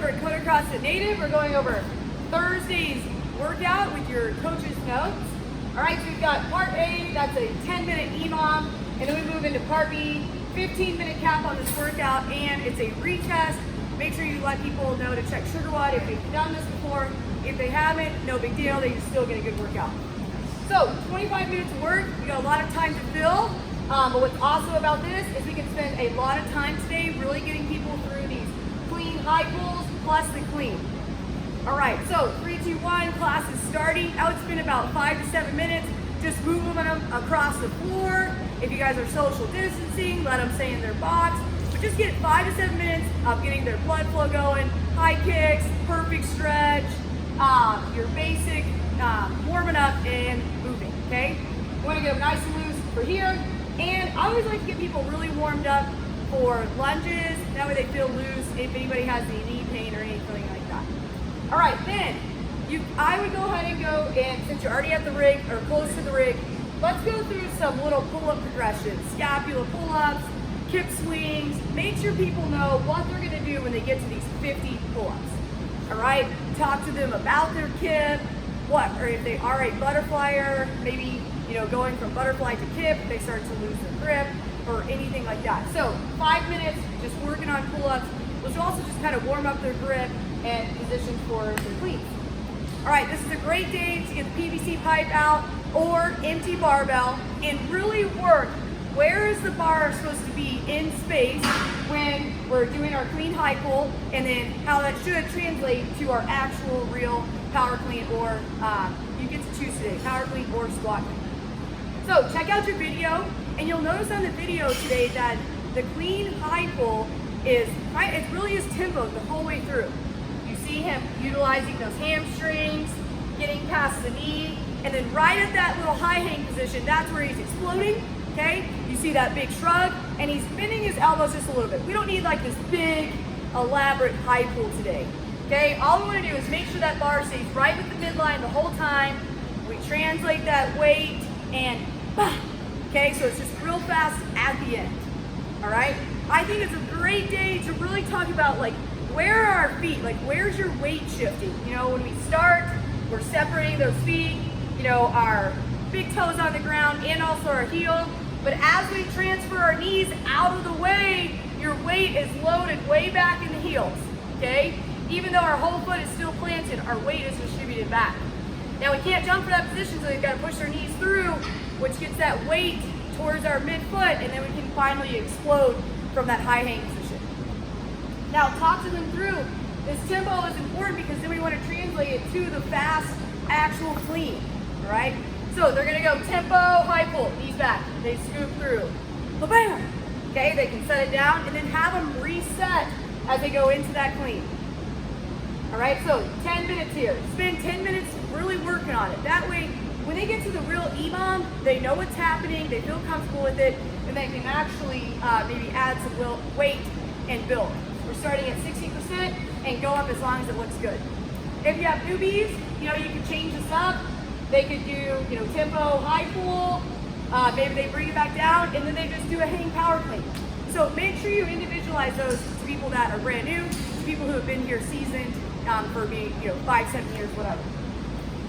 over at Coder CrossFit Native. We're going over Thursday's workout with your coach's notes. All right, so we've got part A, that's a 10-minute EMOM, and then we move into part B, 15-minute cap on this workout, and it's a retest. Make sure you let people know to check SugarWOD if they've done this before. If they haven't, no big deal, they can still get a good workout. So 25 minutes of work, we got a lot of time to fill, but what's awesome about this is we can spend a lot of time today really getting people through these clean high pulls plus the clean. All right, so 3, 2, 1, class is starting. I would spend about 5 to 7 minutes just moving them across the floor. If you guys are social distancing, let them stay in their box. But just get 5 to 7 minutes of getting their blood flow going, high kicks, perfect stretch, your basic warming up and moving, okay? You wanna get them nice and loose for here. And I always like to get people really warmed up for lunges. That way they feel loose if anybody has any knee pain or anything like that. All right, then I would go ahead and go, and since you're already at the rig or close to the rig, let's go through some little pull-up progressions, scapula pull-ups, kip swings. Make sure people know what they're gonna do when they get to these 50 pull-ups. All right, talk to them about their kip, or if they are a butterflyer, maybe going from butterfly to kip, they start to lose their grip or anything like that. So 5 minutes just working on pull-ups, which will also just kind of warm up their grip and position for their cleats. All right, this is a great day to get the PVC pipe out or empty barbell and really work where is the bar supposed to be in space when we're doing our clean high pull, and then how that should translate to our actual real power clean, or you get to choose today, power clean or squat clean. So check out your video, and you'll notice on the video today that the clean high pull it really is tempo the whole way through. You see him utilizing those hamstrings, getting past the knee, and then right at that little high hang position, that's where he's exploding, okay? You see that big shrug, and he's bending his elbows just a little bit. We don't need like this big, elaborate high pull today, okay? All we wanna do is make sure that bar stays right with the midline the whole time. We translate that weight, and okay, so it's just real fast at the end, all right? I think it's a great day to really talk about like, where are our feet? Like, where's your weight shifting? When we start, we're separating those feet, our big toes on the ground and also our heel. But as we transfer our knees out of the way, your weight is loaded way back in the heels, okay? Even though our whole foot is still planted, our weight is distributed back. Now we can't jump for that position, so we've got to push our knees through, which gets that weight towards our midfoot, and then we can finally explode from that high hang position. Now talk to them through. This tempo is important because then we want to translate it to the fast actual clean, all right? So they're gonna go tempo, high pull, knees back, they scoop through, bam, okay? They can set it down and then have them reset as they go into that clean. All right, so 10 minutes here. Spend 10 minutes really working on it. That way, when they get to the real EMOM, they know what's happening, they feel comfortable with it, and they can actually maybe add some weight and build. We're starting at 60% and go up as long as it looks good. If you have newbies, you can change this up. They could do, tempo, high pull, maybe they bring it back down, and then they just do a hang power clean. So make sure you individualize those to people that are brand new, to people who have been here seasoned for maybe 5, 7 years, whatever.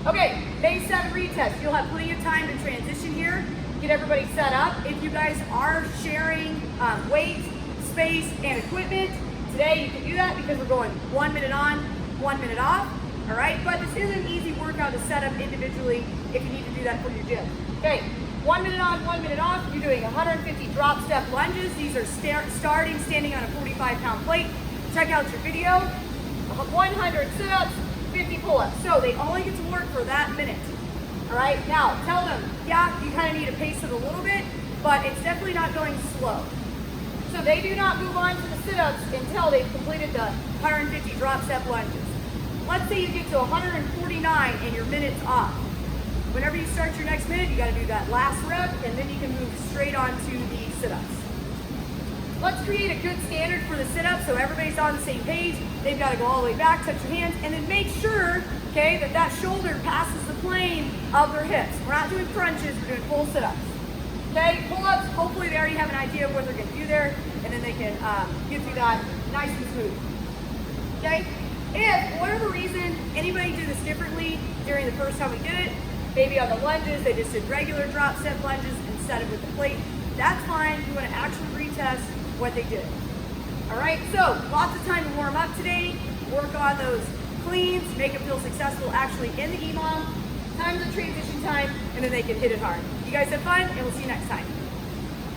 Okay, day 7 retest. You'll have plenty of time to transition here, get everybody set up. If you guys are sharing weight, space, and equipment, today you can do that because we're going 1 minute on, 1 minute off. All right, but this is an easy workout to set up individually if you need to do that for your gym. Okay, 1 minute on, 1 minute off. You're doing 150 drop step lunges. These are standing on a 45-pound plate. Check out your video. 100 sit-ups, 50 pull-ups. So they only get to work for that minute. All right, now tell them, yeah, you kind of need to pace it a little bit, but it's definitely not going slow. So they do not move on to the sit-ups until they've completed the 150 drop step lunges. Let's say you get to 149 and your minute's off. Whenever you start your next minute, you got to do that last rep, and then you can move straight on to the sit-ups. Let's create a good standard for the sit-ups so everybody's on the same page. They've got to go all the way back, touch your hands, and then make sure, okay, that shoulder passes the plane of their hips. We're not doing crunches, we're doing full sit-ups. Okay, pull-ups, hopefully they already have an idea of what they're going to do there, and then they can get through that nice and smooth. okay? If, for whatever reason, anybody did this differently during the first time we did it, maybe on the lunges, they just did regular drop step lunges instead of with the plate, that's fine. You want to actually retest what they did. All right, so lots of time to warm up today, work on those cleans, make them feel successful actually in the EMOM, time the transition time, and then they can hit it hard. You guys have fun, and we'll see you next time.